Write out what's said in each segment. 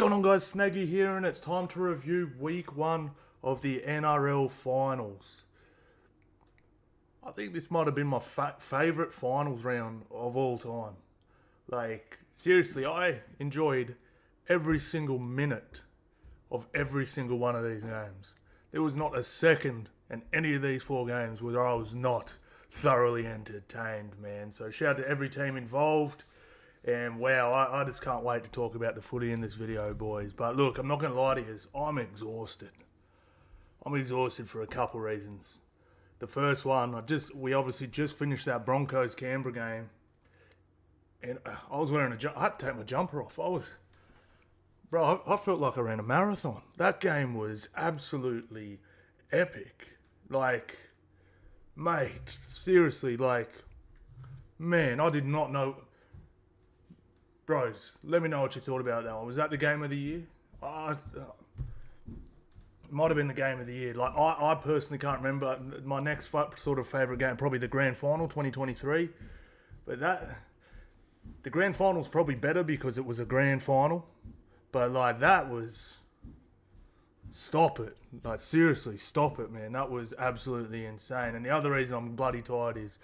going on, guys? Snaggy here, and it's time to review week 1 of the NRL finals. I think this might have been my favourite finals round of all time. Like, seriously, I enjoyed every single minute of every single one of these games. There was not a second in any of these 4 games where I was not thoroughly entertained, man. So shout out to every team involved. And wow, I just can't wait to talk about the footy in this video, boys. But look, I'm not going to lie to you, I'm exhausted. I'm exhausted for a couple reasons. The first one, we obviously just finished that Broncos Canberra game. And I was wearing I had to take my jumper off. I felt like I ran a marathon. That game was absolutely epic. Like, mate, seriously, man, I did not know. Bros, let me know what you thought about that one. Was that the game of the year? It might have been the game of the year. Like, I personally can't remember. My next sort of favourite game, probably the Grand Final 2023. But the Grand Final's probably better because it was a Grand Final. But, that was... Stop it. Seriously, stop it, man. That was absolutely insane. And the other reason I'm bloody tired is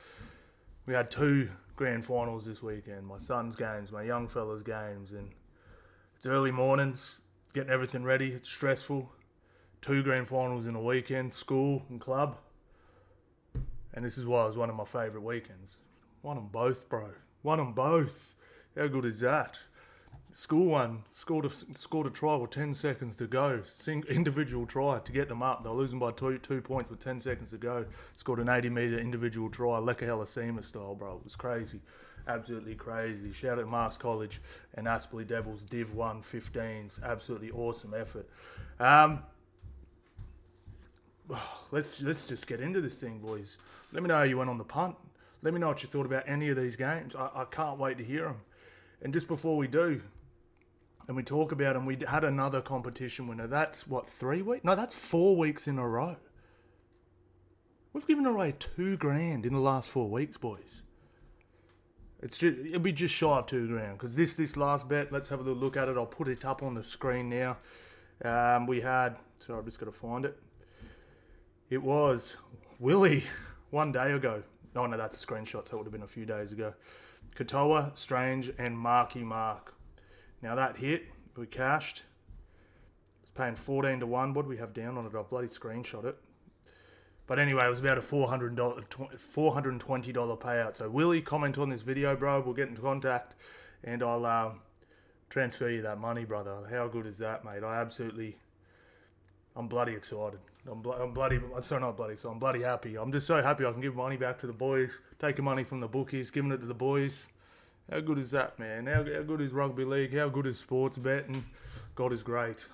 we had 2 Grand Finals this weekend. My son's games, my young fella's games. And it's early mornings, getting everything ready. It's stressful. 2 Grand Finals in a weekend, school and club. And this is why it was one of my favourite weekends. Won them both, bro. Won them both. How good is that? School one, scored a try with 10 seconds to go. Individual try to get them up. They were losing by 2 points with 10 seconds to go. Scored an 80-metre individual try, Lekahela style, bro. It was crazy. Absolutely crazy. Shout out to Marks College and Aspley Devils Div 1 15s. Absolutely awesome effort. Let's just get into this thing, boys. Let me know how you went on the punt. Let me know what you thought about any of these games. I can't wait to hear them. And just before we do, and we talk about them, we had another competition winner. That's, 3 weeks? No, that's 4 weeks in a row. We've given away $2,000 in the last 4 weeks, boys. It'll be just shy of $2,000 because this last bet. Let's have a little look at it. I'll put it up on the screen now. We had. Sorry, I've just got to find it. It was Willie 1 day ago. Oh no, that's a screenshot, so it would have been a few days ago. Katoa, Strange, and Marky Mark. Now that hit, we cashed. It's paying 14 to 1. What do we have down on it? I've bloody screenshot it. But anyway, it was about a $420 payout. So Willie, comment on this video, bro. We'll get in contact and I'll transfer you that money, brother. How good is that, mate? I'm bloody excited. I'm bloody happy. I'm just so happy I can give money back to the boys, taking money from the bookies, giving it to the boys. How good is that, man? How good is rugby league? How good is sports betting? God is great.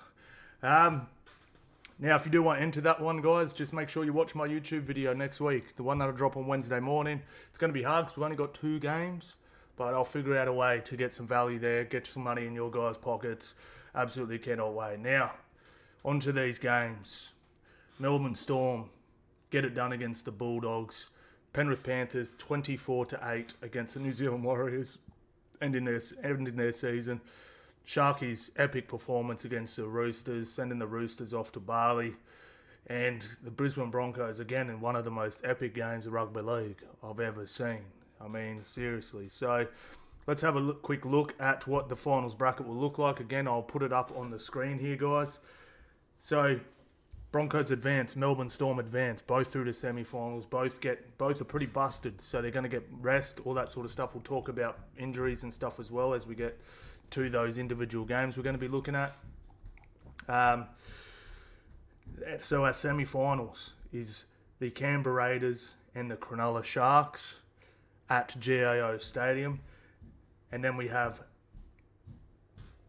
Now, if you do want to enter that one, guys, just make sure you watch my YouTube video next week, the one that'll drop on Wednesday morning. It's going to be hard because we've only got 2 games, but I'll figure out a way to get some value there, get some money in your guys' pockets. Absolutely cannot wait. Now, on to these games. Melbourne Storm get it done against the Bulldogs. Penrith Panthers 24-8 against the New Zealand Warriors, ending their season. Sharkies epic performance against the Roosters, sending the Roosters off to Bali, and the Brisbane Broncos again in one of the most epic games of rugby league I've ever seen. I mean, seriously. So let's have a quick look at what the finals bracket will look like. Again, I'll put it up on the screen here, guys. So Broncos advance, Melbourne Storm advance, both through to semi-finals. Both are pretty busted, so they're going to get rest, all that sort of stuff. We'll talk about injuries and stuff as well as we get to those individual games we're going to be looking at. So our semi-finals is the Canberra Raiders and the Cronulla Sharks at GAO Stadium, and then we have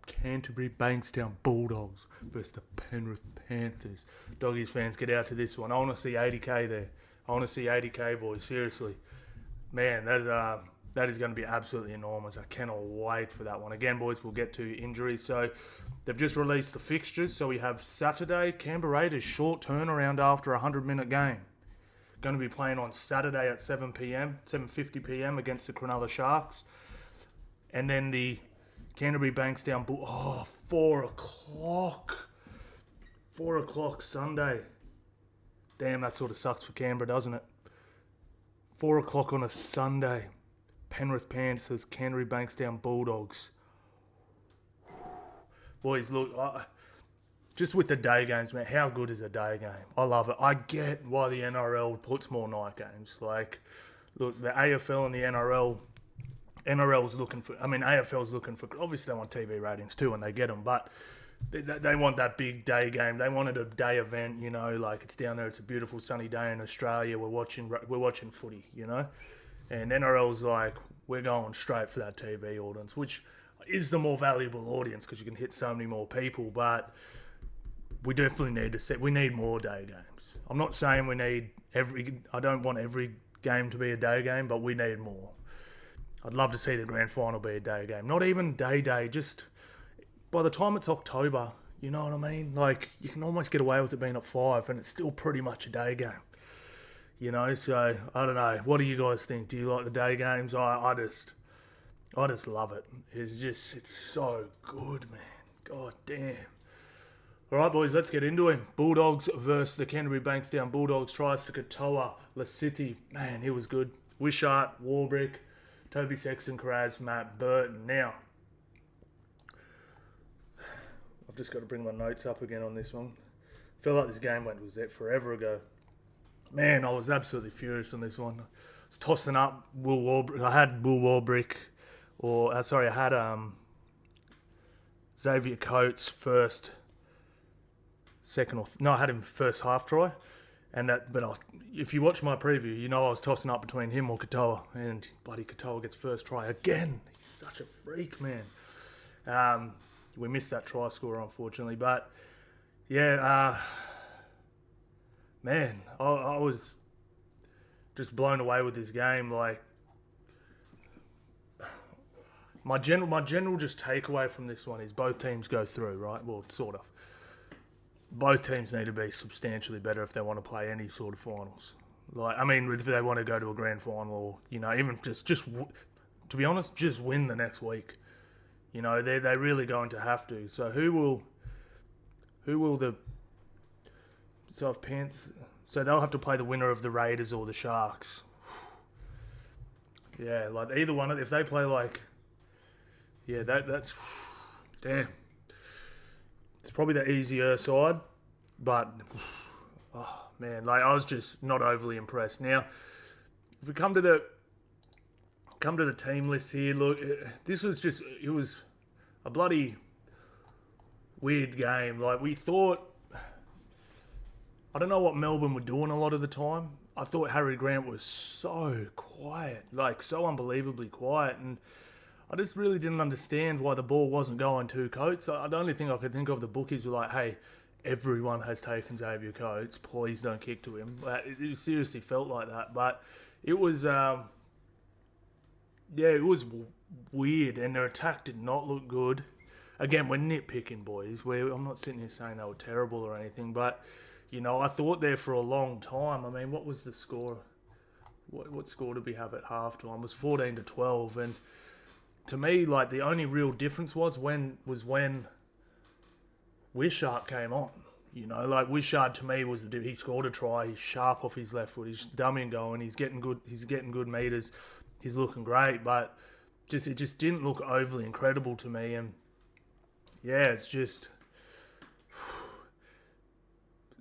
Canterbury Bankstown Bulldogs versus the Penrith Panthers. Doggies fans, get out to this one. I want to see 80k there. I want to see 80k, boys. Seriously, man, that is going to be absolutely enormous. I cannot wait for that one. Again, boys, we'll get to injuries. So they've just released the fixtures. So we have Saturday, Canberra Raiders, short turnaround after a 100-minute game. Going to be playing on Saturday at 7 p.m, 7:50 p.m. against the Cronulla Sharks. And then the Canterbury Bankstown Bull. Oh, 4 o'clock. 4 o'clock Sunday. Damn, that sort of sucks for Canberra, doesn't it? 4 o'clock on a Sunday. Penrith Panthers, Canterbury Bankstown Bulldogs. Boys, look, just with the day games, man, how good is a day game? I love it. I get why the NRL puts more night games. Like, look, the AFL and the NRL's looking for, AFL's looking for, obviously they want TV ratings too and they get them, but they want that big day game. They wanted a day event, you know, like it's down there, it's a beautiful sunny day in Australia, we're watching footy, you know? And NRL's like, we're going straight for that TV audience, which is the more valuable audience because you can hit so many more people, but we definitely we need more day games. I'm not saying I don't want every game to be a day game, but we need more. I'd love to see the grand final be a day game. Not even day, just by the time it's October, you know what I mean? Like, you can almost get away with it being at 5 and it's still pretty much a day game. You know, so, I don't know. What do you guys think? Do you like the day games? I just love it. It's so good, man. God damn. All right, boys, let's get into him. Bulldogs versus the Canterbury Bankstown Bulldogs. Tries to Katoa, Lasiti. Man, he was good. Wishart, Warbrick, Toby Sexton, Karaz, Matt Burton. Now, I've just got to bring my notes up again on this one. I feel like this game was there forever ago. Man, I was absolutely furious on this one. I was tossing up Will Warbrick. I had Will Warbrick, I had Xavier Coates first, I had him first half try. If you watch my preview, you know I was tossing up between him or Katoa, and bloody Katoa gets first try again. He's such a freak, man. We missed that try score, unfortunately, but yeah, man, I was just blown away with this game. Like, my general just takeaway from this one is both teams go through, right? Well, sort of. Both teams need to be substantially better if they want to play any sort of finals. Like, if they want to go to a grand final, or, you know, even just to be honest, just win the next week. You know, they're really going to have to. So who will the South Panthers? So they'll have to play the winner of the Raiders or the Sharks. Yeah, like either one of, if they play like, yeah, that's damn. It's probably the easier side, but oh man, like I was just not overly impressed. Now, if we come to the team list here, look, it was a bloody weird game. Like, we thought, I don't know what Melbourne were doing a lot of the time. I thought Harry Grant was so quiet, like so unbelievably quiet, and I just really didn't understand why the ball wasn't going to Coates. The only thing I could think of, the bookies were like, hey, everyone has taken Xavier Coates, please don't kick to him. It seriously felt like that, but it was, it was weird, and their attack did not look good. Again, we're nitpicking, boys. I'm not sitting here saying they were terrible or anything, but, you know, I thought there for a long time. What was the score? What score did we have at halftime? It was 14-12, and to me, like, the only real difference was when Wishart came on. You know, like, Wishart to me was the dude. He scored a try. He's sharp off his left foot. He's dummy and going. He's getting good meters. He's looking great, but it just didn't look overly incredible to me. And yeah, it's just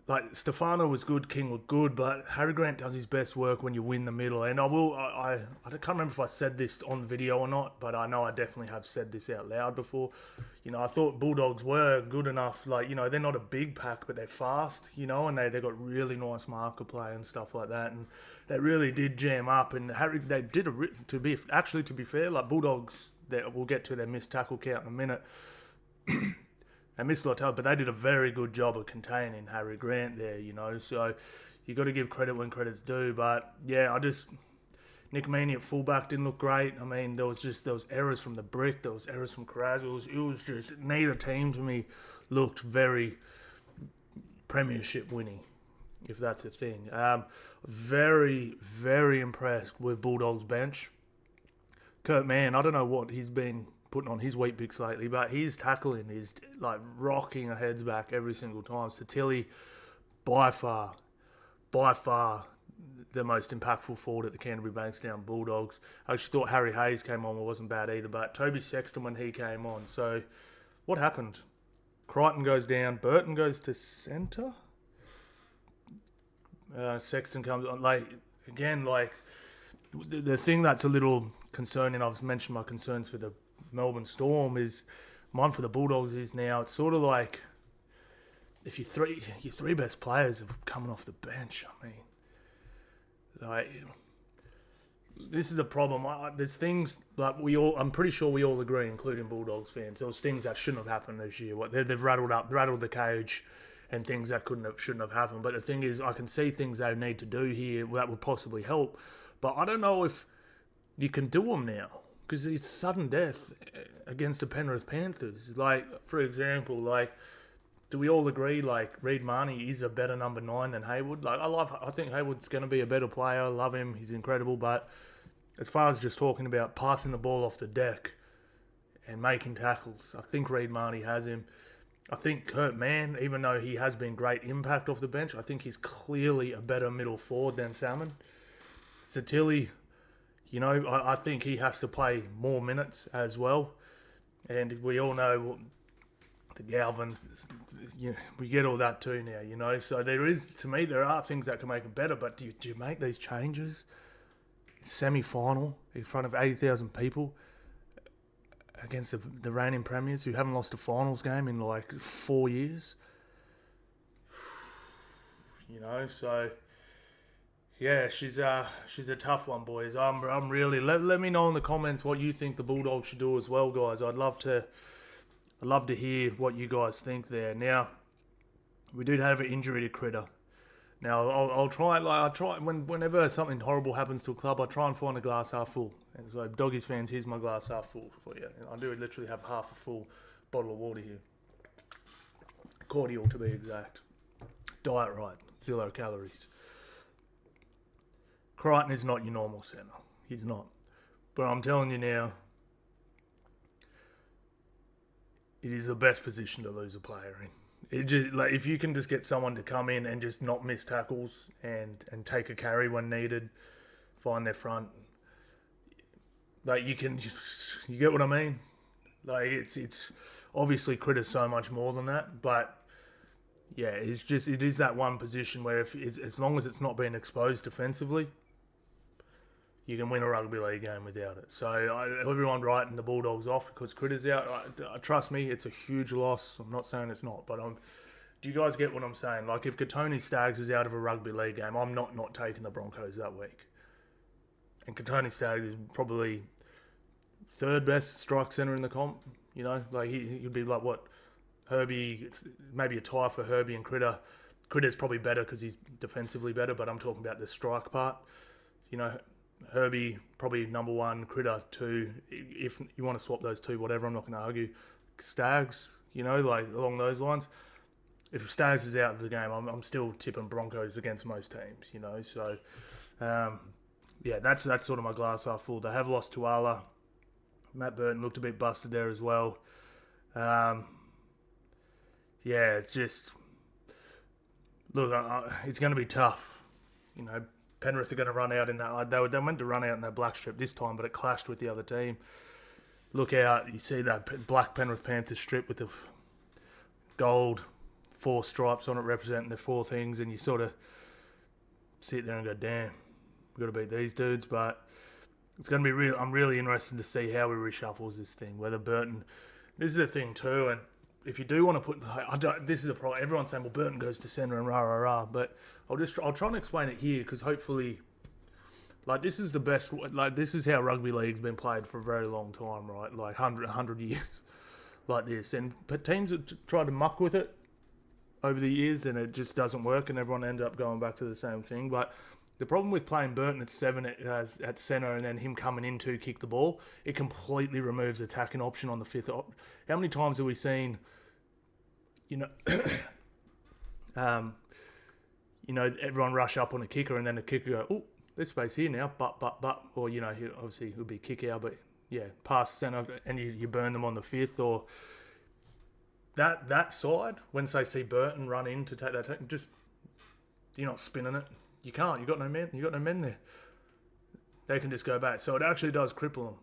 like, Stefano was good, King looked good, but Harry Grant does his best work when you win the middle. And I can't remember if I said this on video or not, but I know I definitely have said this out loud before. You know, I thought Bulldogs were good enough. Like, you know, they're not a big pack, but they're fast, you know, and they got really nice marker play and stuff like that. And they really did jam up. And they did to be fair, like, Bulldogs, we'll get to their missed tackle count in a minute. They missed a lot of, but they did a very good job of containing Harry Grant there, you know. So you got to give credit when credit's due. But yeah, Nick Meaney at fullback didn't look great. There was errors from the brick, there was errors from Karaz. It was just, neither team to me looked very premiership winning, if that's a thing. Very, very impressed with Bulldogs bench. Kurt Mann, I don't know what he's been putting on his wheat bix lately, but his tackling is like rocking our heads back every single time. Satilli, by far the most impactful forward at the Canterbury Bankstown Bulldogs. I actually thought Harry Hayes came on, wasn't bad either, but Toby Sexton when he came on. So what happened? Crichton goes down, Burton goes to centre. Sexton comes on. The thing that's a little concerning, I've mentioned my concerns for the Melbourne Storm, is mine for the Bulldogs is now it's sort of like if your three best players are coming off the bench. I mean, like, this is a problem. There's things like I'm pretty sure we all agree, including Bulldogs fans, there was things that shouldn't have happened this year. They've rattled the cage, and things that shouldn't have happened. But the thing is, I can see things they need to do here that would possibly help. But I don't know if you can do them now, because it's sudden death against the Penrith Panthers. Like, for example, do we all agree, Reid Marnie is a better number 9 than Hayward? I think Hayward's going to be a better player. I love him. He's incredible. But as far as just talking about passing the ball off the deck and making tackles, I think Reid Marnie has him. I think Kurt Mann, even though he has been great impact off the bench, I think he's clearly a better middle forward than Salmon. Satilli, I think he has to play more minutes as well. And we all know the Galvin, we get all that too now, So there are things that can make it better, but do you make these changes? Semi-final in front of 80,000 people against the reigning premiers who haven't lost a finals game in 4 years. So yeah, she's a tough one, boys. I'm really let me know in the comments what you think the Bulldogs should do as well, guys. I'd love to hear what you guys think there. Now, we did have an injury to Critter. Now, I'll try whenever something horrible happens to a club, I try and find a glass half full. And so, Doggies fans, here's my glass half full for you. And I do literally have half a full bottle of water here. Cordial, to be exact. Diet right, 0 calories. Crichton is not your normal centre. He's not. But I'm telling you now, it is the best position to lose a player in. It just if you can just get someone to come in and just not miss tackles and take a carry when needed, find their front. You get what I mean? It's obviously Critter's so much more than that, but yeah, it is that one position where as long as it's not being exposed defensively, you can win a rugby league game without it. So everyone writing the Bulldogs off because Critter's out, trust me, it's a huge loss. I'm not saying it's not, but do you guys get what I'm saying? If Katoni Staggs is out of a rugby league game, I'm not taking the Broncos that week. And Katoni Staggs is probably third best strike centre in the comp. He'd be Herbie, maybe a tie for Herbie and Critter. Critter's probably better because he's defensively better, but I'm talking about the strike part. Herbie, probably number 1, Critter 2. If you want to swap those two, whatever, I'm not going to argue. Staggs, along those lines. If Staggs is out of the game, I'm still tipping Broncos against most teams, So, that's sort of my glass half full. They have lost Tuala. Matt Burton looked a bit busted there as well. It's just... Look, it's going to be tough, Penrith are going to run out in that. They meant to run out in that black strip this time, but it clashed with the other team. Look out. You see that black Penrith Panthers strip with the gold 4 stripes on it representing the 4 things, and you sort of sit there and go, damn, we've got to beat these dudes. But it's going to be real. I'm really interested to see how he reshuffles this thing, whether Burton... This is the thing too, and if you do want to put... this is a problem. Everyone's saying, well, Burton goes to centre and rah. But I'll try and explain it here because hopefully... this is the best... this is how rugby league's been played for a very long time, right? 100 years like this. And teams have tried to muck with it over the years and it just doesn't work and everyone ends up going back to the same thing. But the problem with playing Burton at 7 at centre and then him coming in to kick the ball, it completely removes attacking option on the 5th. How many times have we seen... everyone rush up on a kicker and then the kicker go, oh, there's space here now, but, or, obviously it would be kick out, but, past centre, and you burn them on the fifth, or that side, when they see Burton run in to take that, just you're not spinning it. You can't. You got no men. You got no men there. They can just go back. So it actually does cripple them.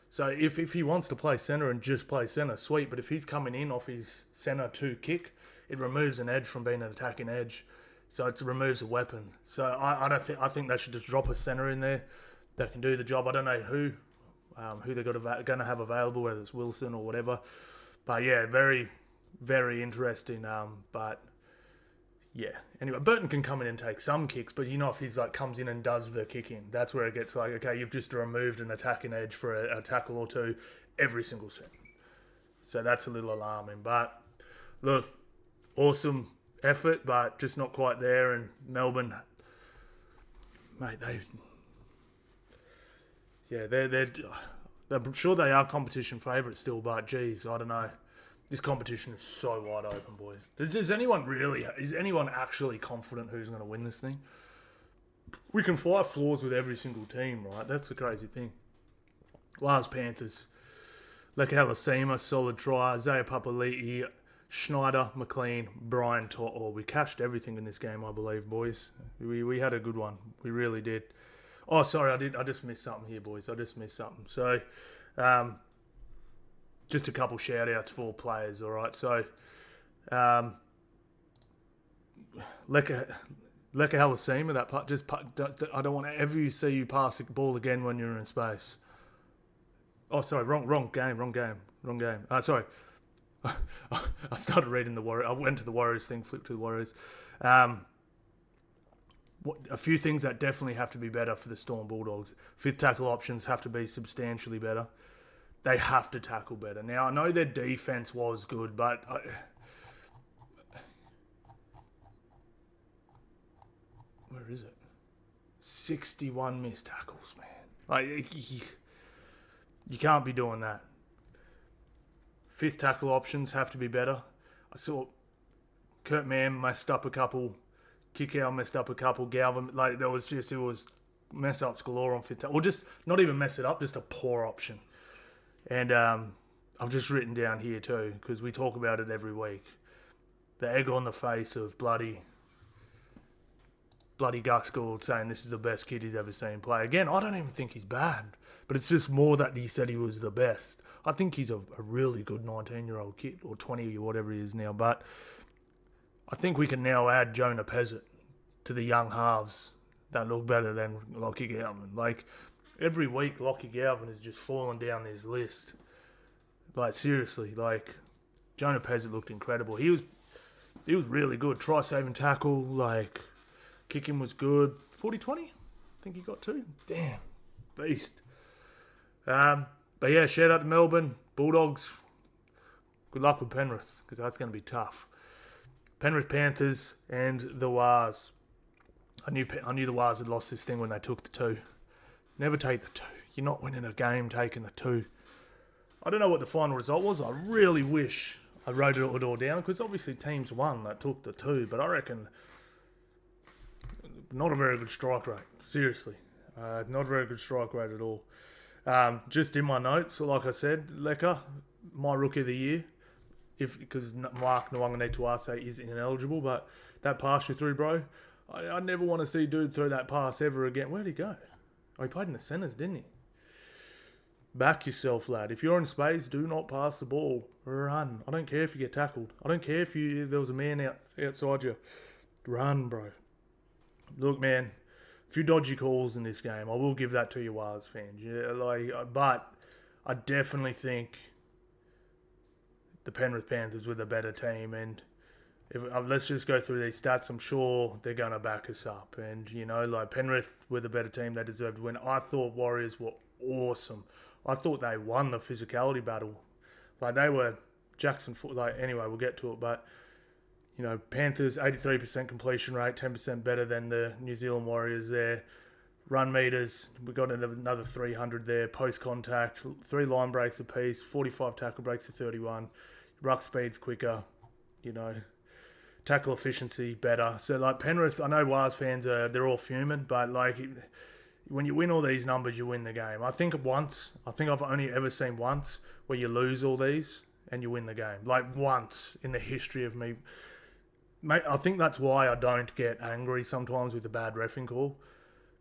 So if he wants to play centre and just play centre, sweet. But if he's coming in off his centre 2 kick, it removes an edge from being an attacking edge. So it removes a weapon. So I think they should just drop a centre in there that can do the job. I don't know who they're going to have available, whether it's Wilson or whatever. But yeah, very, very interesting. But yeah, anyway, Burton can come in and take some kicks, but if he's comes in and does the kicking, that's where it gets okay, you've just removed an attacking edge for a tackle or two every single set. So that's a little alarming. But look, awesome effort, but just not quite there. And Melbourne, mate, I'm sure they are competition favourites still, but geez, I don't know. This competition is so wide open, boys. Is anyone actually confident who's going to win this thing? We can fight flaws with every single team, right? That's the crazy thing. Last Panthers. Lekalasima, solid try. Isaiah Papali'i, Schneider, McLean, Brian To'o. We cashed everything in this game, I believe, boys. We had a good one. We really did. Oh, sorry, I just missed something here, boys. I just missed something. So, just a couple shout-outs for players, all right? So, Lekalasima, I don't want to ever see you pass the ball again when you're in space. Oh, sorry, wrong game. Sorry. I started reading the Warriors. I went to the Warriors thing, flipped to the Warriors. A few things that definitely have to be better for the Storm Bulldogs. Fifth tackle options have to be substantially better. They have to tackle better. Now, I know their defense was good, but where is it? 61 missed tackles, man. You can't be doing that. Fifth tackle options have to be better. I saw Kurt Mann messed up a couple. Kickout messed up a couple. Galvin, it was mess ups galore on fifth tackle. Or just not even mess it up, just a poor option. And I've just written down here too, because we talk about it every week. The egg on the face of bloody Gus Gould saying this is the best kid he's ever seen play. Again, I don't even think he's bad, but it's just more that he said he was the best. I think he's a really good 19-year-old kid, or 20 or whatever he is now, but I think we can now add Jonah Pezzett to the young halves that look better than Lockie Galvin. Every week, Lockie Galvin is just falling down this list. Seriously, Jonah Pezzett looked incredible. He was really good. Try-saving tackle, kicking was good. 40-20? I think he got 2. Damn. Beast. But yeah, shout out to Melbourne. Bulldogs. Good luck with Penrith, because that's going to be tough. Penrith Panthers and the Wars. I knew the Wars had lost this thing when they took the 2. Never take the 2. You're not winning a game taking the 2. I don't know what the final result was. I really wish I wrote it all down, because obviously teams won that took the 2, but I reckon not a very good strike rate. Seriously. Not a very good strike rate at all. Just in my notes, like I said, Leka, my rookie of the year, because Mark Nwangane-Tuase is ineligible, but that pass you through, bro, I never want to see dude throw that pass ever again. Where'd he go? Oh, he played in the centres, didn't he? Back yourself, lad. If you're in space, do not pass the ball. Run. I don't care if you get tackled. I don't care if there was a man outside you. Run, bro. Look, man, a few dodgy calls in this game. I will give that to you, Wars fans. Yeah, but I definitely think the Penrith Panthers were the better team, and let's just go through these stats. I'm sure they're going to back us up. And, Penrith were the better team. They deserved to win. I thought Warriors were awesome. I thought they won the physicality battle. They were Jackson. Anyway, we'll get to it. But, Panthers, 83% completion rate, 10% better than the New Zealand Warriors there. Run meters, we got another 300 there. Post contact, 3 line breaks apiece, 45 tackle breaks to 31. Ruck speed's quicker, Tackle efficiency better. So Penrith, I know Wars fans they're all fuming, but when you win all these numbers, you win the game. I think I've only ever seen once where you lose all these and you win the game. Like once in the history of me. Mate, I think that's why I don't get angry sometimes with a bad reffing call.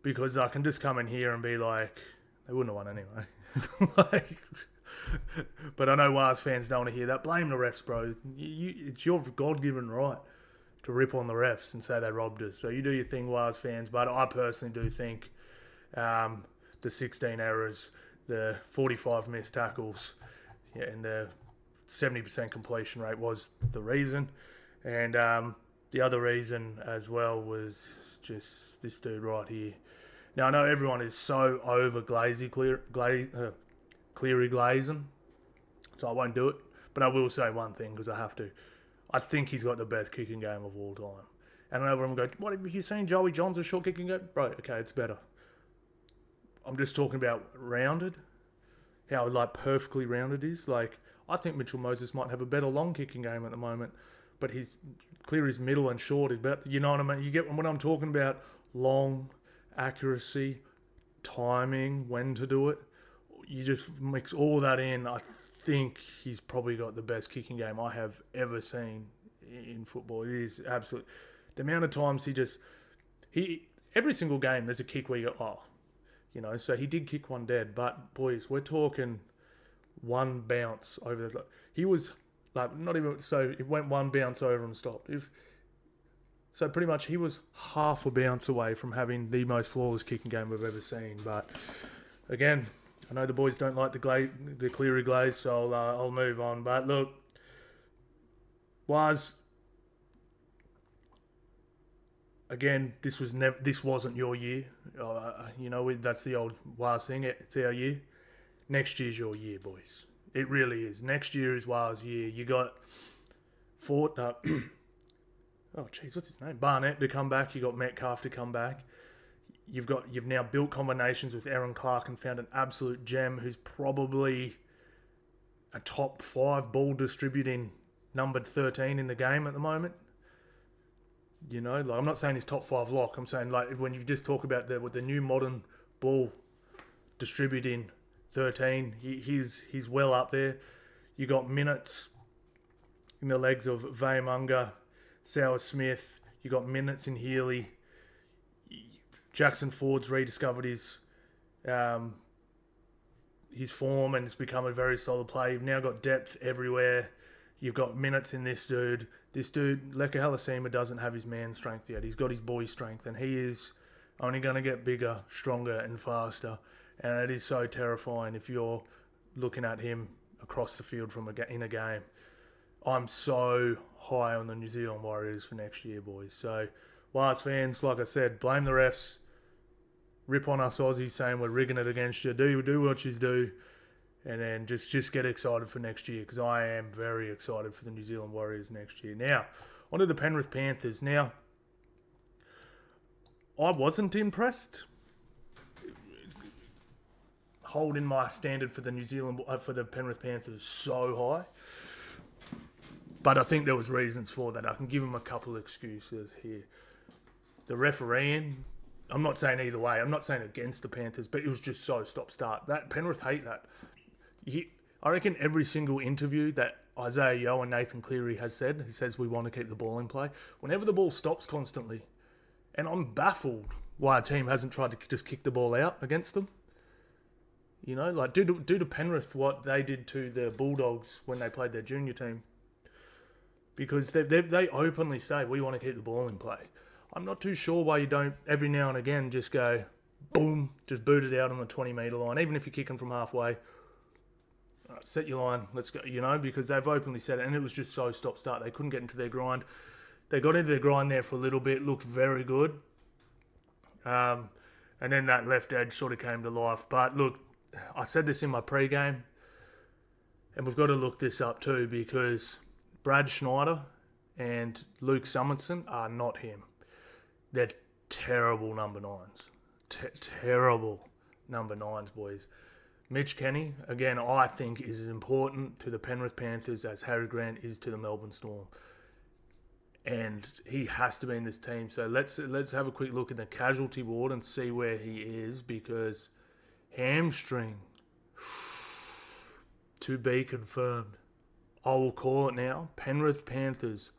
Because I can just come in here and be like, they wouldn't have won anyway. But I know Wars fans don't want to hear that. Blame the refs, bro. It's your God-given right to rip on the refs and say they robbed us. So you do your thing, Wars fans. But I personally do think the 16 errors, the 45 missed tackles, and the 70% completion rate was the reason. And the other reason as well was just this dude right here. Now, I know everyone is so over Cleary glazing, so I won't do it. But I will say one thing because I have to. I think he's got the best kicking game of all time. And I know everyone go, what, have you seen Joey Johns' short kicking game? Bro, okay, it's better. I'm just talking about rounded, how like perfectly rounded is. Like, I think Mitchell Moses might have a better long kicking game at the moment, but Cleary's middle and short is better. You know what I mean? You get what I'm talking about? Long, accuracy, timing, when to do it. You just mix all that in. I think he's probably got the best kicking game I have ever seen in football. It is absolutely. The amount of times every single game there's a kick where you go, so he did kick one dead, but boys, we're talking one bounce over the. He was like not even so. It went one bounce over and stopped. So pretty much he was half a bounce away from having the most flawless kicking game we've ever seen. But again, I know the boys don't like the Cleary glaze, so I'll move on. But look, again, this wasn't your year. That's the old Waz thing. It's our year. Next year's your year, boys. It really is. Next year is Waz' year. You got what's his name? Barnett to come back. You got Metcalf to come back. You've now built combinations with Aaron Clark and found an absolute gem who's probably a top 5 ball distributing numbered 13 in the game at the moment. I'm not saying he's top 5 lock. I'm saying like when you just talk about the new modern ball distributing 13, he's well up there. You got minutes in the legs of Vaymunga, Sauer Smith. You got minutes in Healy. Jackson Ford's rediscovered his form and it's become a very solid play. You've now got depth everywhere. You've got minutes in this dude. This dude, Leka Halasima, doesn't have his man strength yet. He's got his boy strength and he is only going to get bigger, stronger and faster. And it is so terrifying if you're looking at him across the field in a game. I'm so high on the New Zealand Warriors for next year, boys. So, Wars fans, like I said, blame the refs. Rip on us Aussies saying we're rigging it against you. Do what you do. And then just get excited for next year because I am very excited for the New Zealand Warriors next year. Now, on to the Penrith Panthers. Now, I wasn't impressed. Holding my standard for the Penrith Panthers so high. But I think there was reasons for that. I can give them a couple of excuses here. The refereeing, I'm not saying either way. I'm not saying against the Panthers, but it was just so stop-start. That Penrith hate that. I reckon every single interview that Isaiah Yeo and Nathan Cleary has said, he says we want to keep the ball in play. Whenever the ball stops constantly, and I'm baffled why a team hasn't tried to just kick the ball out against them. Like do to Penrith what they did to the Bulldogs when they played their junior team. Because they openly say, we want to keep the ball in play. I'm not too sure why you don't, every now and again, just go, boom, just boot it out on the 20-metre line. Even if you're kicking from halfway, set your line, let's go, because they've openly said it. And it was just so stop-start. They couldn't get into their grind. They got into their grind there for a little bit, looked very good. And then that left edge sort of came to life. But look, I said this in my pre-game, and we've got to look this up too, because Brad Schneider and Luke Summerson are not him. They're terrible number 9s. Terrible number 9s, boys. Mitch Kenny, again, I think is as important to the Penrith Panthers as Harry Grant is to the Melbourne Storm. and he has to be in this team. So let's have a quick look in the casualty ward and see where he is, because hamstring to be confirmed. I will call it now. Penrith Panthers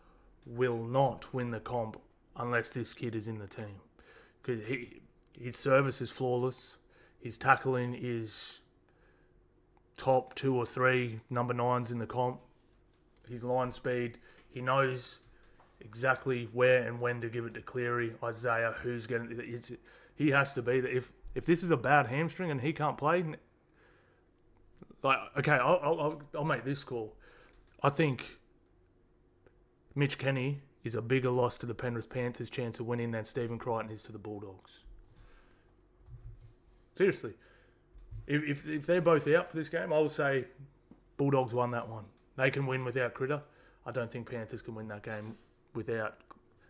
will not win the comp unless this kid is in the team, because his service is flawless. His tackling is top 2 or 3 number 9s in the comp. His line speed, he knows exactly where and when to give it to Cleary, Isaiah, who's getting it. He has to be there. If this is a bad hamstring and he can't play, like, okay, I'll make this call. I think Mitch Kenny is a bigger loss to the Penrith Panthers' chance of winning than Stephen Crichton is to the Bulldogs. Seriously. If they're both out for this game, I will say Bulldogs won that one. They can win without Critter. I don't think Panthers can win that game without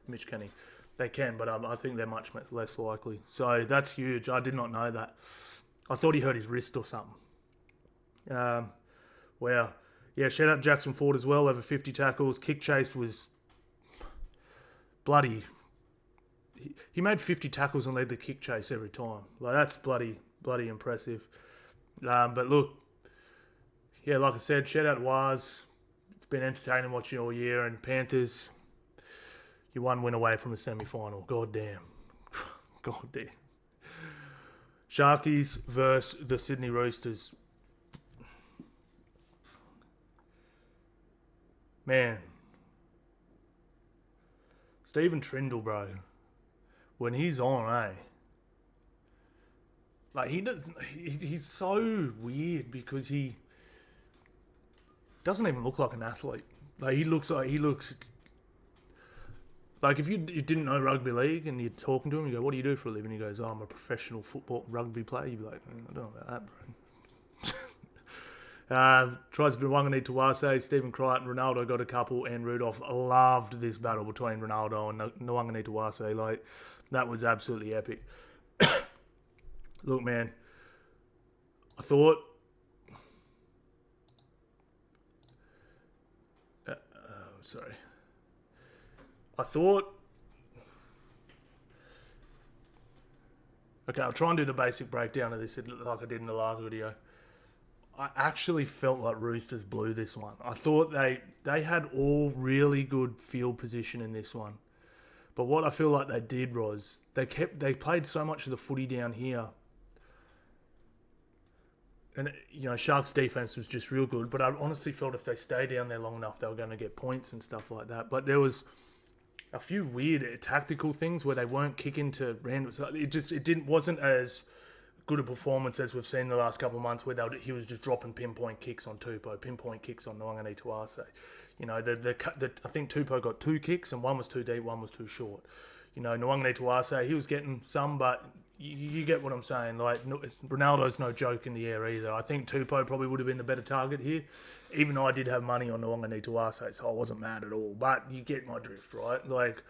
Mitch Kenny. They can, but I think they're much less likely. So that's huge. I did not know that. I thought he hurt his wrist or something. Wow. Yeah, shout out Jackson Ford as well. Over 50 tackles. Kick chase was bloody. He made 50 tackles and led the kick chase every time. Like, that's bloody impressive. But look, yeah, like I said, shout out Waz. It's been entertaining watching all year. And Panthers, you're 1 win away from a semi-final. God damn. God damn. Sharkies versus the Sydney Roosters. Man. Stephen Trindle, bro. When he's on, like, he's so weird because he doesn't even look like an athlete. Like, he looks like if you didn't know rugby league and you're talking to him, you go, "What do you do for a living?" He goes, "Oh, I'm a professional football rugby player." You'd be like, "I don't know about that, bro." Tries to be Wangani Tawase, Stephen Crichton, Ronaldo got a couple, and Rudolph loved this battle between Ronaldo and Nwangani Tawase. Like, that was absolutely epic. Look, man, I thought okay, I'll try and do the basic breakdown of this like I did in the last video. I actually felt like Roosters blew this one. I thought they had all really good field position in this one. But what I feel like they did was they played so much of the footy down here. And, you know, Sharks' defense was just real good. But I honestly felt if they stayed down there long enough, they were going to get points and stuff like that. But there was a few weird tactical things where they weren't kicking to random. It wasn't as good a performance as we've seen the last couple of months, where he was just dropping pinpoint kicks on Tupou, pinpoint kicks on Nwangani Tuase. You know, I think Tupou got 2 kicks, and one was too deep, one was too short. You know, Nwangani Tuase, he was getting some, but you get what I'm saying. Like, Ronaldo's no joke in the air either. I think Tupou probably would have been the better target here, even though I did have money on Nwangani Tuase, so I wasn't mad at all. But you get my drift, right? Like,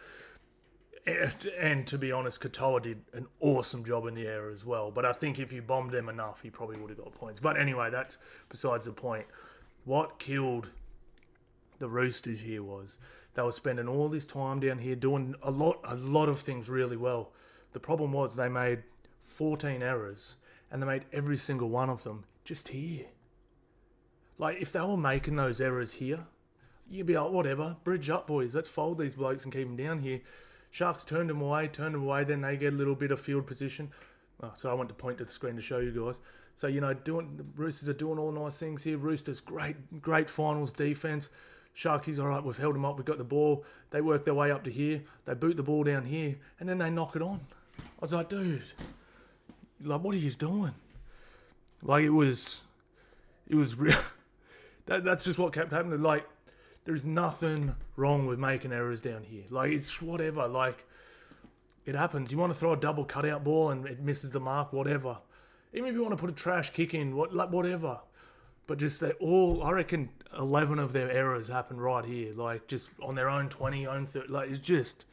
and to be honest, Katoa did an awesome job in the air as well. But I think if you bombed them enough, he probably would have got points. But anyway, that's besides the point. What killed the Roosters here was they were spending all this time down here doing a lot of things really well. The problem was they made 14 errors, and they made every single one of them just here. Like, if they were making those errors here, you'd be like, whatever, bridge up, boys. Let's fold these blokes and keep them down here. Sharks turned them away, then they get a little bit of field position. Oh, so I want to point to the screen to show you guys. So, you know, the Roosters are doing all nice things here. Roosters, great finals defense. Sharkies, all right, we've held them up, we've got the ball. They work their way up to here. They boot the ball down here, and then they knock it on. I was like, dude, like, what are you doing? Like, it was real. That's just what kept happening. Like, there's nothing wrong with making errors down here. Like, it's whatever. Like, it happens. You want to throw a double cutout ball and it misses the mark, whatever. Even if you want to put a trash kick in, whatever. But just I reckon 11 of their errors happen right here. Like, just on their own 20, own 30. Like, it's just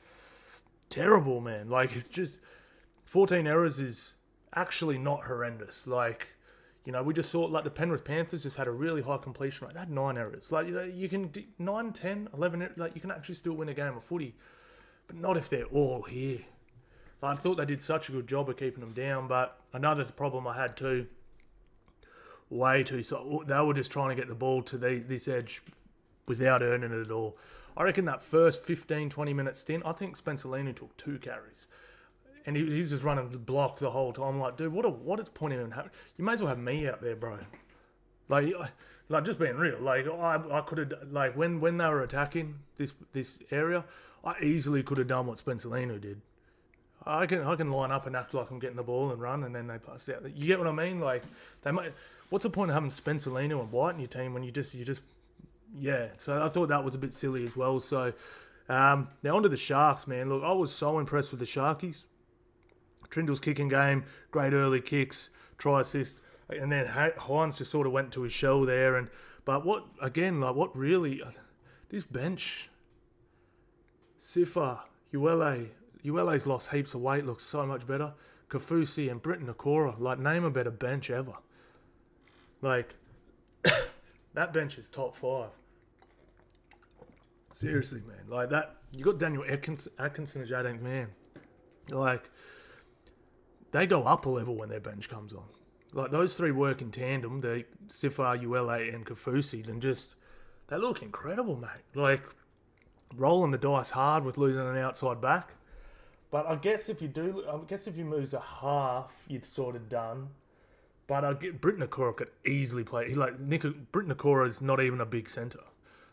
terrible, man. Like, it's just 14 errors is actually not horrendous. Like, You know, we just saw like the Penrith Panthers just had a really high completion rate. They had 9 errors. Like, you can 9, 10, 11 errors. Like, you can actually still win a game of footy, but not if they're all here. Like, I thought they did such a good job of keeping them down, but another problem I had too. Way too. So they were just trying to get the ball to this edge without earning it at all. I reckon that first 15, 20 minute stint, I think Spencer Leno took 2 carries. And he was just running the block the whole time. I'm like, dude, what is point in him having? You may as well have me out there, bro. Like just being real. Like, I could have, like, when they were attacking this area, I easily could have done what Spencer Leno did. I can line up and act like I'm getting the ball and run, and then they pass it out. You get what I mean? Like, they might. What's the point of having Spencer Leno and White in your team when you just yeah. So I thought that was a bit silly as well. So now onto the Sharks, man. Look, I was so impressed with the Sharkies. Trindle's kicking game, great early kicks, try assist, and then Hines just sort of went to his shell there. But what really, this bench, Sifa, Uele's lost heaps of weight, looks so much better. Kafusi and Britton Nakora, like, name a better bench ever. Like, that bench is top 5. Seriously, man. Like, that, you got Daniel Atkinson as 18th man. Like, they go up a level when their bench comes on. Like, those 3 work in tandem, the Sifa, Uele, and Kafusi, and just, they look incredible, mate. Like, rolling the dice hard with losing an outside back. But I guess if you lose a half, you'd sort of done. But I get Britton Nakora could easily play. Britton Nakora is not even a big centre.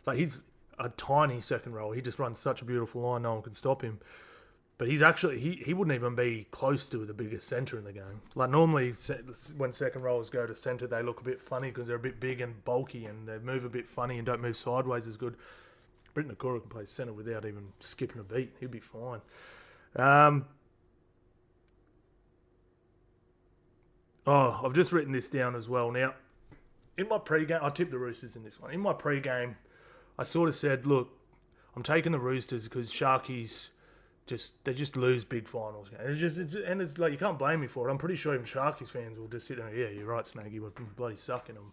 Like, he's a tiny second row. He just runs such a beautiful line, no one can stop him. But he's actually, he wouldn't even be close to the biggest centre in the game. Like, normally when second rowers go to centre, they look a bit funny because they're a bit big and bulky and they move a bit funny and don't move sideways as good. Britton Nakora can play centre without even skipping a beat. He'd be fine. I've just written this down as well. Now, in my pre-game, I tipped the Roosters in this one. In my pre-game, I sort of said, look, I'm taking the Roosters because Sharkies they just lose big finals. It's like, you can't blame me for it. I'm pretty sure even Sharkies fans will just sit there and, yeah, you're right, Snag, you were bloody sucking them.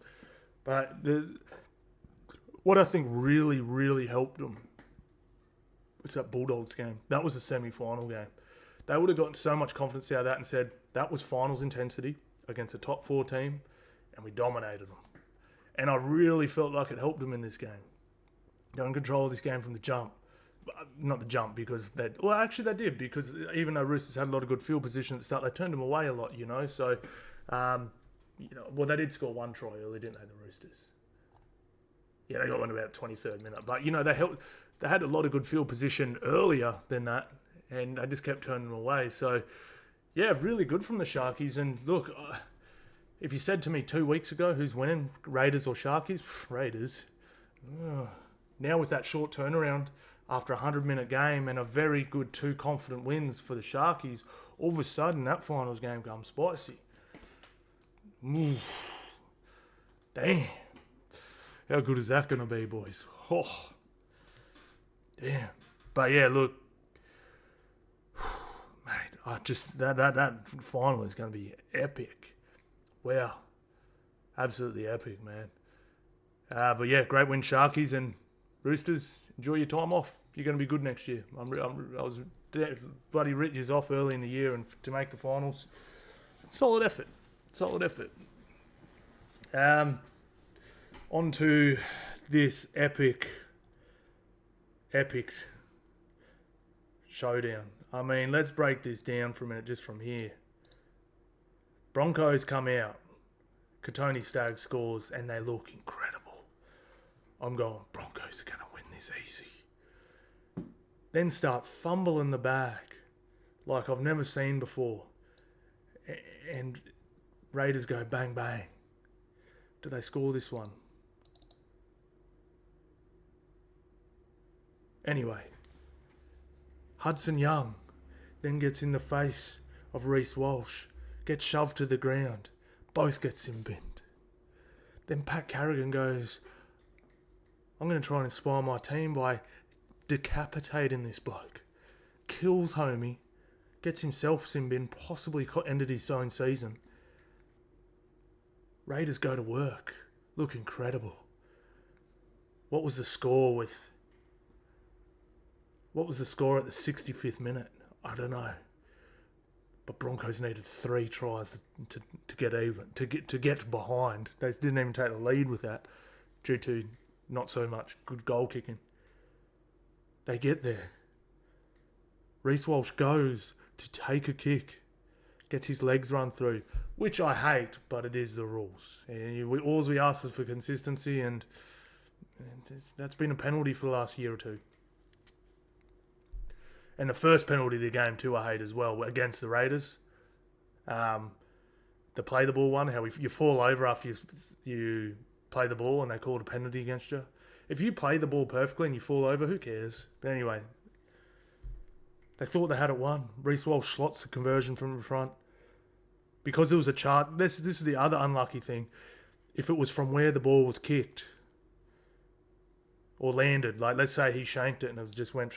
But what I think really, really helped them was that Bulldogs game. That was a semi-final game. They would have gotten so much confidence out of that and said, that was finals intensity against a top 4 team, and we dominated them. And I really felt like it helped them in this game. They were in control of this game from the jump. Not the jump, because they did, because even though Roosters had a lot of good field position at the start, they turned them away a lot, you know. So, they did score 1 try early, didn't they, the Roosters? Yeah, they got one about 23rd minute. But, they had a lot of good field position earlier than that, and they just kept turning them away. So, yeah, really good from the Sharkies. And look, if you said to me 2 weeks ago who's winning, Raiders or Sharkies, Raiders. Now with that short turnaround after a 100-minute game and a very good 2 confident wins for the Sharkies, all of a sudden that finals game comes spicy. Damn. How good is that going to be, boys? Oh, damn. But yeah, look, mate, that final is going to be epic. Wow. Absolutely epic, man. But yeah, great win, Sharkies, and Roosters, enjoy your time off. You're going to be good next year. I was bloody written off early in the year and to make the finals. Solid effort. On to this epic showdown. I mean, let's break this down for a minute just from here. Broncos come out. Katoni Staggs scores and they look incredible. I'm going, Broncos are going to win this easy. Then start fumbling the bag like I've never seen before. And Raiders go bang, bang. Do they score this one? Anyway, Hudson Young then gets in the face of Reece Walsh, gets shoved to the ground, both get sin-binned. Then Pat Carrigan goes, I'm going to try and inspire my team by decapitating this bloke. Kills homie, gets himself sin-binned, possibly ended his own season. Raiders go to work. Look incredible. What was the score at the 65th minute? I don't know. But Broncos needed 3 tries to get even, to get behind. They didn't even take the lead with that due to not so much good goal kicking. They get there. Reece Walsh goes to take a kick, gets his legs run through, which I hate, but it is the rules. And all we ask is for consistency, and that's been a penalty for the last year or two. And the first penalty of the game too, I hate as well, against the Raiders. The play the ball one, how you fall over after you play the ball and they called a penalty against you. If you play the ball perfectly and you fall over, who cares? But anyway, they thought they had it won. Reece Walsh slots the conversion from the front. Because it was a chart, this is the other unlucky thing. If it was from where the ball was kicked or landed, like let's say he shanked it and it just went...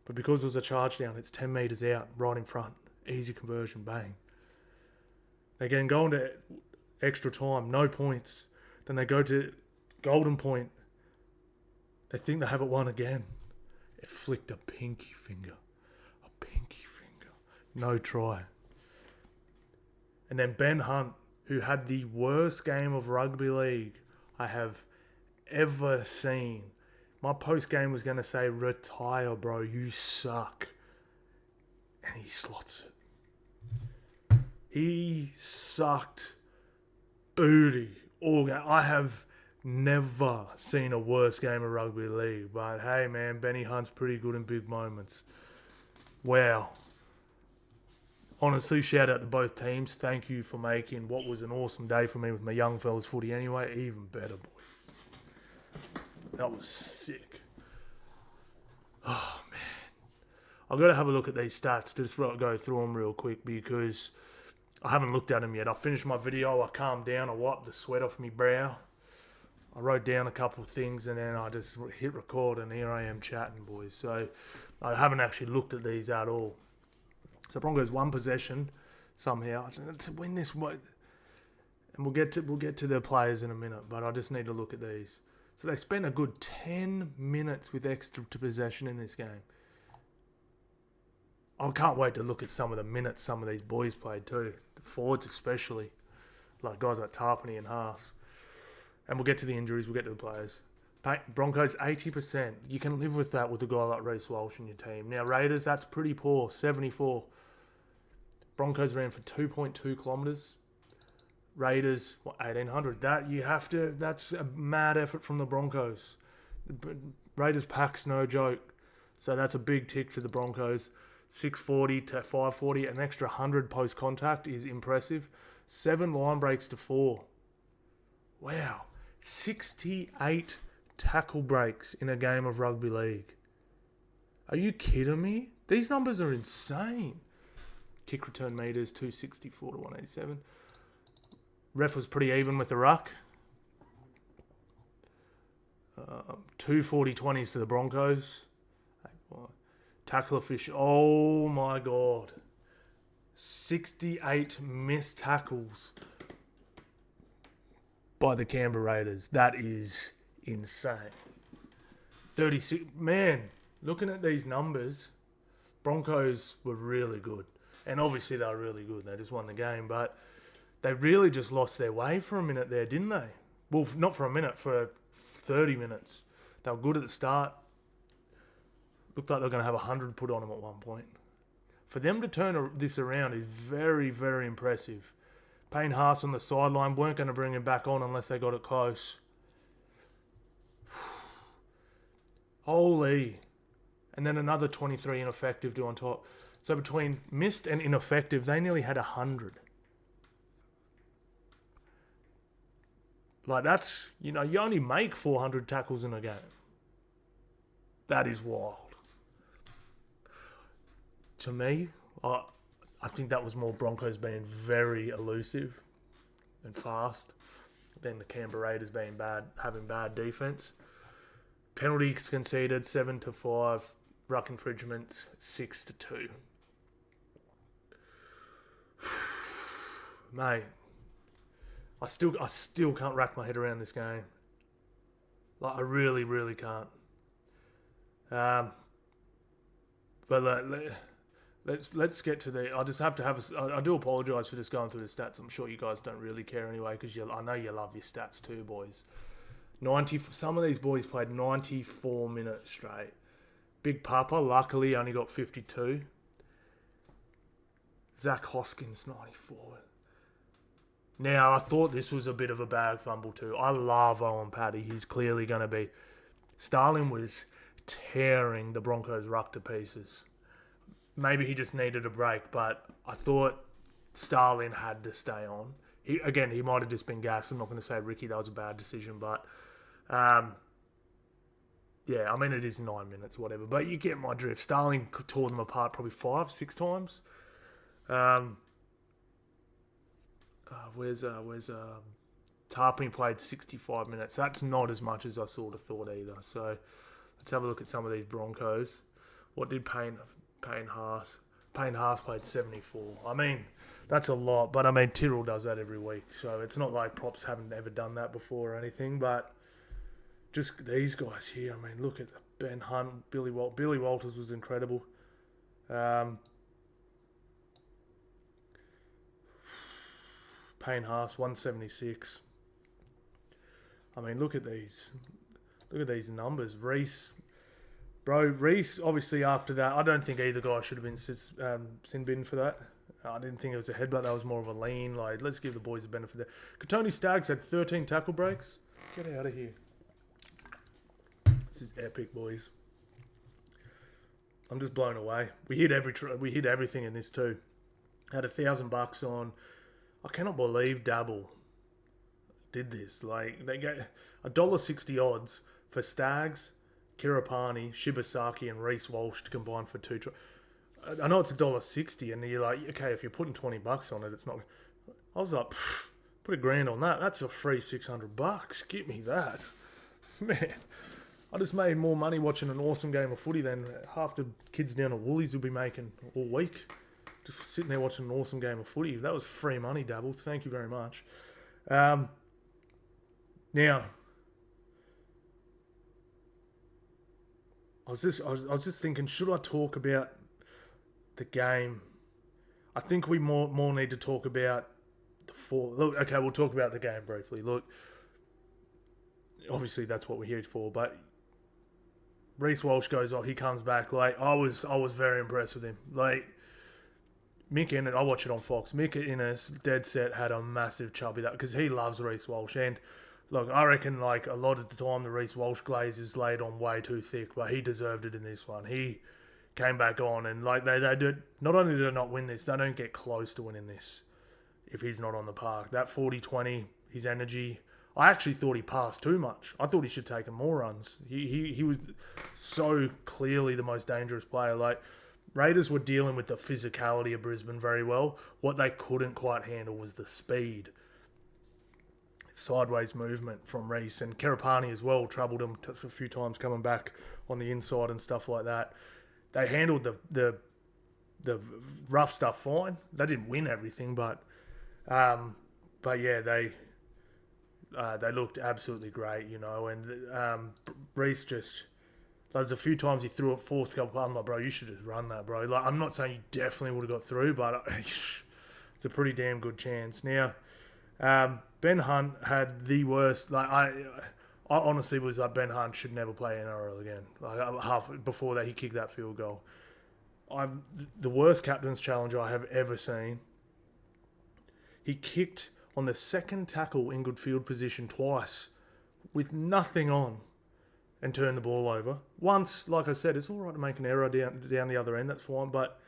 But because it was a charge down, it's 10 metres out, right in front. Easy conversion, bang. They again go into extra time, no points. Then they go to golden point. They think they have it won again. It flicked a pinky finger. A pinky finger. No try. And then Ben Hunt, who had the worst game of rugby league I have ever seen. My post-game was going to say, retire, bro, you suck. And he slots it. He sucked booty all game. I have never seen a worse game of rugby league. But hey, man, Benny Hunt's pretty good in big moments. Wow. Honestly, shout out to both teams. Thank you for making what was an awesome day for me with my young fellas footy anyway. Even better, boys. That was sick. Oh, man. I've got to have a look at these stats. Just go through them real quick because I haven't looked at them yet. I finished my video. I calmed down. I wiped the sweat off my brow. I wrote down a couple of things and then I just hit record and here I am chatting, boys. So I haven't actually looked at these at all. So Broncos 1 possession somehow to win this. And we'll get to the players in a minute, but I just need to look at these. So they spent a good 10 minutes with extra to possession in this game. I can't wait to look at some of the minutes some of these boys played too. The forwards especially. Like guys like Tarpany and Haas. And we'll get to the injuries, we'll get to the players. Broncos 80%. You can live with that with a guy like Reece Walsh in your team. Now Raiders, that's pretty poor. 74. Broncos ran for 2.2 kilometres. Raiders, 1,800. That's a mad effort from the Broncos. The Raiders pack's no joke. So that's a big tick to the Broncos. 640 to 540. An extra 100 post-contact is impressive. 7 line breaks to 4. Wow. 68 tackle breaks in a game of rugby league. Are you kidding me? These numbers are insane. Kick return meters, 264 to 187. Ref was pretty even with the ruck. 240 20s to the Broncos. Tackle official. Oh my God. 68 missed tackles by the Canberra Raiders. That is insane. 36. Man, looking at these numbers, Broncos were really good. And obviously they were really good. They just won the game. But they really just lost their way for a minute there, didn't they? Well, not for a minute, for 30 minutes. They were good at the start. Looked like they were going to have 100 put on them at one point. For them to turn this around is very, very impressive. Payne Haas on the sideline weren't going to bring him back on unless they got it close. Holy. And then another 23 ineffective to on top. So between missed and ineffective, they nearly had 100. Like that's, you only make 400 tackles in a game. That is wild. To me, I think that was more Broncos being very elusive and fast than the Canberra Raiders being bad, having bad defense. Penalties conceded 7-5. Ruck infringements 6-2. Mate, I still can't rack my head around this game. Like, I really, really can't. But let's get to the. I just have to have. I do apologise for just going through the stats. I'm sure you guys don't really care anyway, because I know you love your stats too, boys. 90. Some of these boys played 94 minutes straight. Big Papa, luckily, only got 52. Zach Hoskins, 94. Now, I thought this was a bit of a bag fumble too. I love Owen Paddy. He's clearly going to be. Starling was tearing the Broncos' ruck to pieces. Maybe he just needed a break, but I thought Starling had to stay on. He might have just been gassed. I'm not going to say, Ricky, that was a bad decision, but yeah, I mean, it is 9 minutes, whatever. But you get my drift. Starling tore them apart probably 5-6 times. Where's Tarpany played 65 minutes. That's not as much as I sort of thought either. So let's have a look at some of these Broncos. What did Payne Haas played 74. I mean, that's a lot, but I mean, Tyrrell does that every week, so it's not like props haven't ever done that before or anything, but just these guys here, I mean, look at Ben Hunt, Billy Walters was incredible. Payne Haas, 176. I mean, look at these numbers. Reece, obviously after that, I don't think either guy should have been sin bin for that. I didn't think it was a headbutt. That was more of a lean. Like, let's give the boys the benefit of that. Tony Staggs had 13 tackle breaks. Get out of here. This is epic, boys. I'm just blown away. We hit everything in this too. Had $1,000 on. I cannot believe Dabble did this. Like, they get $1.60 odds for Staggs, Kiripani, Shibasaki, and Reece Walsh to combine for two. I know it's $1.60, and you're like, okay, if you're putting $20 on it, it's not. I was like, put $1,000 on that. That's a free $600. Give me that, man. I just made more money watching an awesome game of footy than half the kids down at Woolies will be making all week. Just sitting there watching an awesome game of footy. That was free money, Dabble. Thank you very much. Now, I was just thinking, should I talk about the game? I think we more need to talk about the four. Look, okay, we'll talk about the game briefly. Look, obviously that's what we're here for, but Reece Walsh goes off. He comes back. Like, I was very impressed with him. Like, Mick Ennis, I watch it on Fox. Mick Ennis, dead set, had a massive chubby that because he loves Reece Walsh. And look, I reckon like a lot of the time the Reece Walsh glaze is laid on way too thick, but he deserved it in this one. He came back on, and like they did. Not only did they not win this, they don't get close to winning this if he's not on the park. That 40-20, his energy. I actually thought he passed too much. I thought he should have taken more runs. He was so clearly the most dangerous player. Like, Raiders were dealing with the physicality of Brisbane very well. What they couldn't quite handle was the speed. Sideways movement from Reece, and Kerapani as well troubled him a few times coming back on the inside and stuff like that. They handled the rough stuff fine. They didn't win everything, but yeah, they looked absolutely great, you know. And Reece just, there's a few times he threw it forced couple. I'm like, bro, you should just run that, bro. Like, I'm not saying you definitely would have got through, but it's a pretty damn good chance. Now, Ben Hunt had the worst. Like, I honestly was like, Ben Hunt should never play NRL again. Like, half before that, he kicked that field goal. The worst captain's challenge I have ever seen. He kicked on the second tackle in good field position twice with nothing on and turned the ball over. Once, like I said, it's all right to make an error down the other end, that's fine, but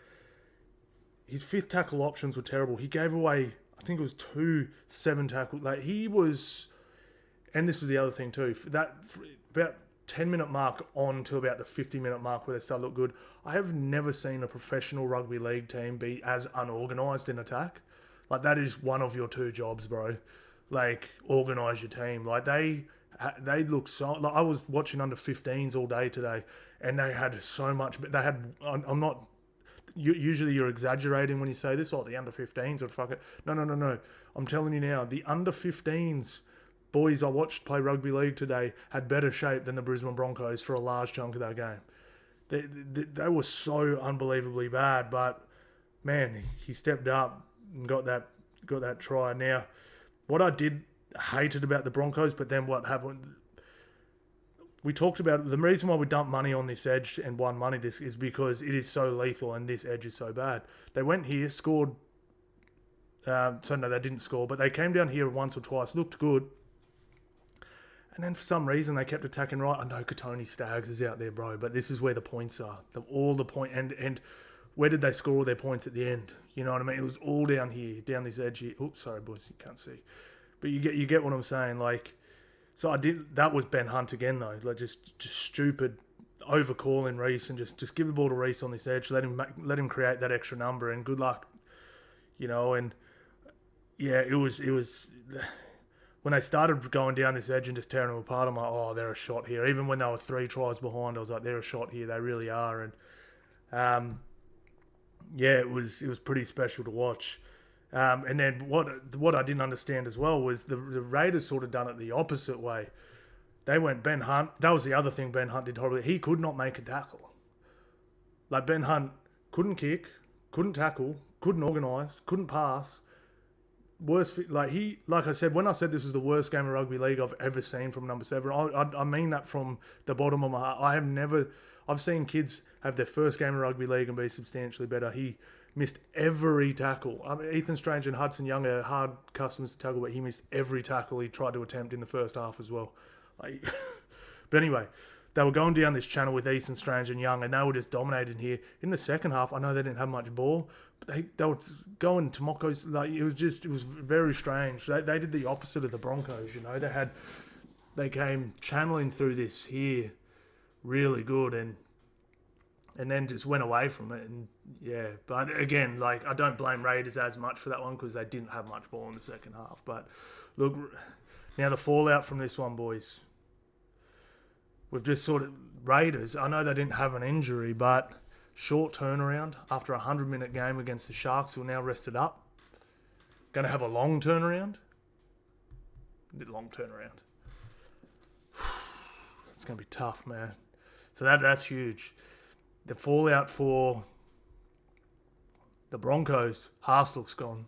his fifth tackle options were terrible. He gave away, I think it was 2 7-tackle. Like, he was, and this is the other thing too, that about 10-minute mark on to about the 50-minute mark where they start to look good. I have never seen a professional rugby league team be as unorganised in attack. Like, that is one of your 2 jobs, bro. Like, organise your team. Like, they look so. Like, I was watching under 15s all day today, and they had so much. But they had. I'm not. usually you're exaggerating when you say this. Oh, the under-15s would fuck it. No. I'm telling you now, the under-15s boys I watched play rugby league today had better shape than the Brisbane Broncos for a large chunk of that game. They were so unbelievably bad, but man, he stepped up and got that try. Now, what I did hated about the Broncos, but then what happened? We talked about the reason why we dumped money on this edge and won money this is because it is so lethal and this edge is so bad. They went here, scored. So no, they didn't score, but they came down here once or twice, looked good. And then for some reason they kept attacking right. I know Katoni Staggs is out there, bro, but this is where the points are. All the point and where did they score all their points at the end? You know what I mean? It was all down here, down this edge here. Oops, sorry boys, you can't see, but you get what I'm saying. Like, so I did. That was Ben Hunt again though. Like just stupid overcalling Reece and just give the ball to Reece on this edge. Let him create that extra number and good luck. You know, and yeah, it was. When they started going down this edge and just tearing them apart, I'm like, oh, they're a shot here. Even when they were 3 tries behind, I was like, they're a shot here. They really are. And yeah, it was pretty special to watch. And then what I didn't understand as well was the Raiders sort of done it the opposite way. They went Ben Hunt. That was the other thing Ben Hunt did horribly. He could not make a tackle. Like Ben Hunt couldn't kick, couldn't tackle, couldn't organise, couldn't pass. Worst, like I said, when I said this was the worst game of rugby league I've ever seen from number 7, I mean that from the bottom of my heart. I've seen kids have their first game of rugby league and be substantially better. He missed every tackle. I mean, Ethan Strange and Hudson Young are hard customers to tackle, but he missed every tackle he tried to attempt in the first half as well. Like, but anyway, they were going down this channel with Ethan Strange and Young, and they were just dominating here. In the second half, I know they didn't have much ball, but they were going to Moko's. Like, it was very strange. They did the opposite of the Broncos. You know, they came channeling through this here, really good, and then just went away from it. And yeah, but again, like, I don't blame Raiders as much for that one because they didn't have much ball in the second half. But look, now the fallout from this one, boys. We've just sort of Raiders. I know they didn't have an injury, but short turnaround after a 100-minute game against the Sharks, who are now rested up. Going to have a long turnaround. Long turnaround. It's going to be tough, man. So that's huge. The fallout for the Broncos. Harslook's gone.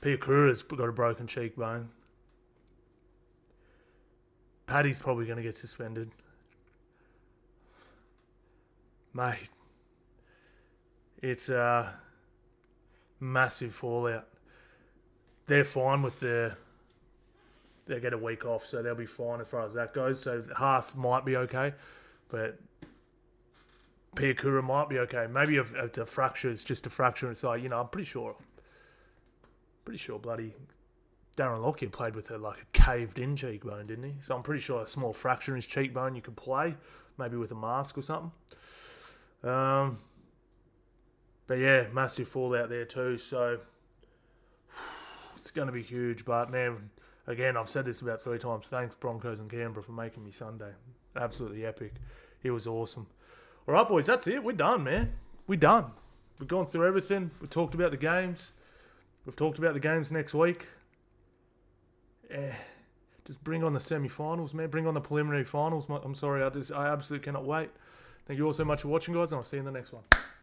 Piakura's got a broken cheekbone. Paddy's probably going to get suspended. Mate, it's a massive fallout. They're fine with they get a week off, so they'll be fine as far as that goes. So Haas might be okay, but Piakura might be okay. Maybe if it's a fracture, it's just a fracture. It's like, you know, I'm pretty sure bloody Darren Lockyer played with a caved-in cheekbone, didn't he? So I'm pretty sure a small fracture in his cheekbone you could play, maybe with a mask or something. But yeah, massive fallout there too. So it's going to be huge. But man, again, I've said this about 3 times. Thanks Broncos and Canberra for making me Sunday. Absolutely epic. It was awesome. All right, boys, that's it. We're done, man. We're done. We've gone through everything. We talked about the games. We've talked about the games next week. Just bring on the semi-finals, man. Bring on the preliminary finals. I'm sorry, I absolutely cannot wait. Thank you all so much for watching, guys, and I'll see you in the next one.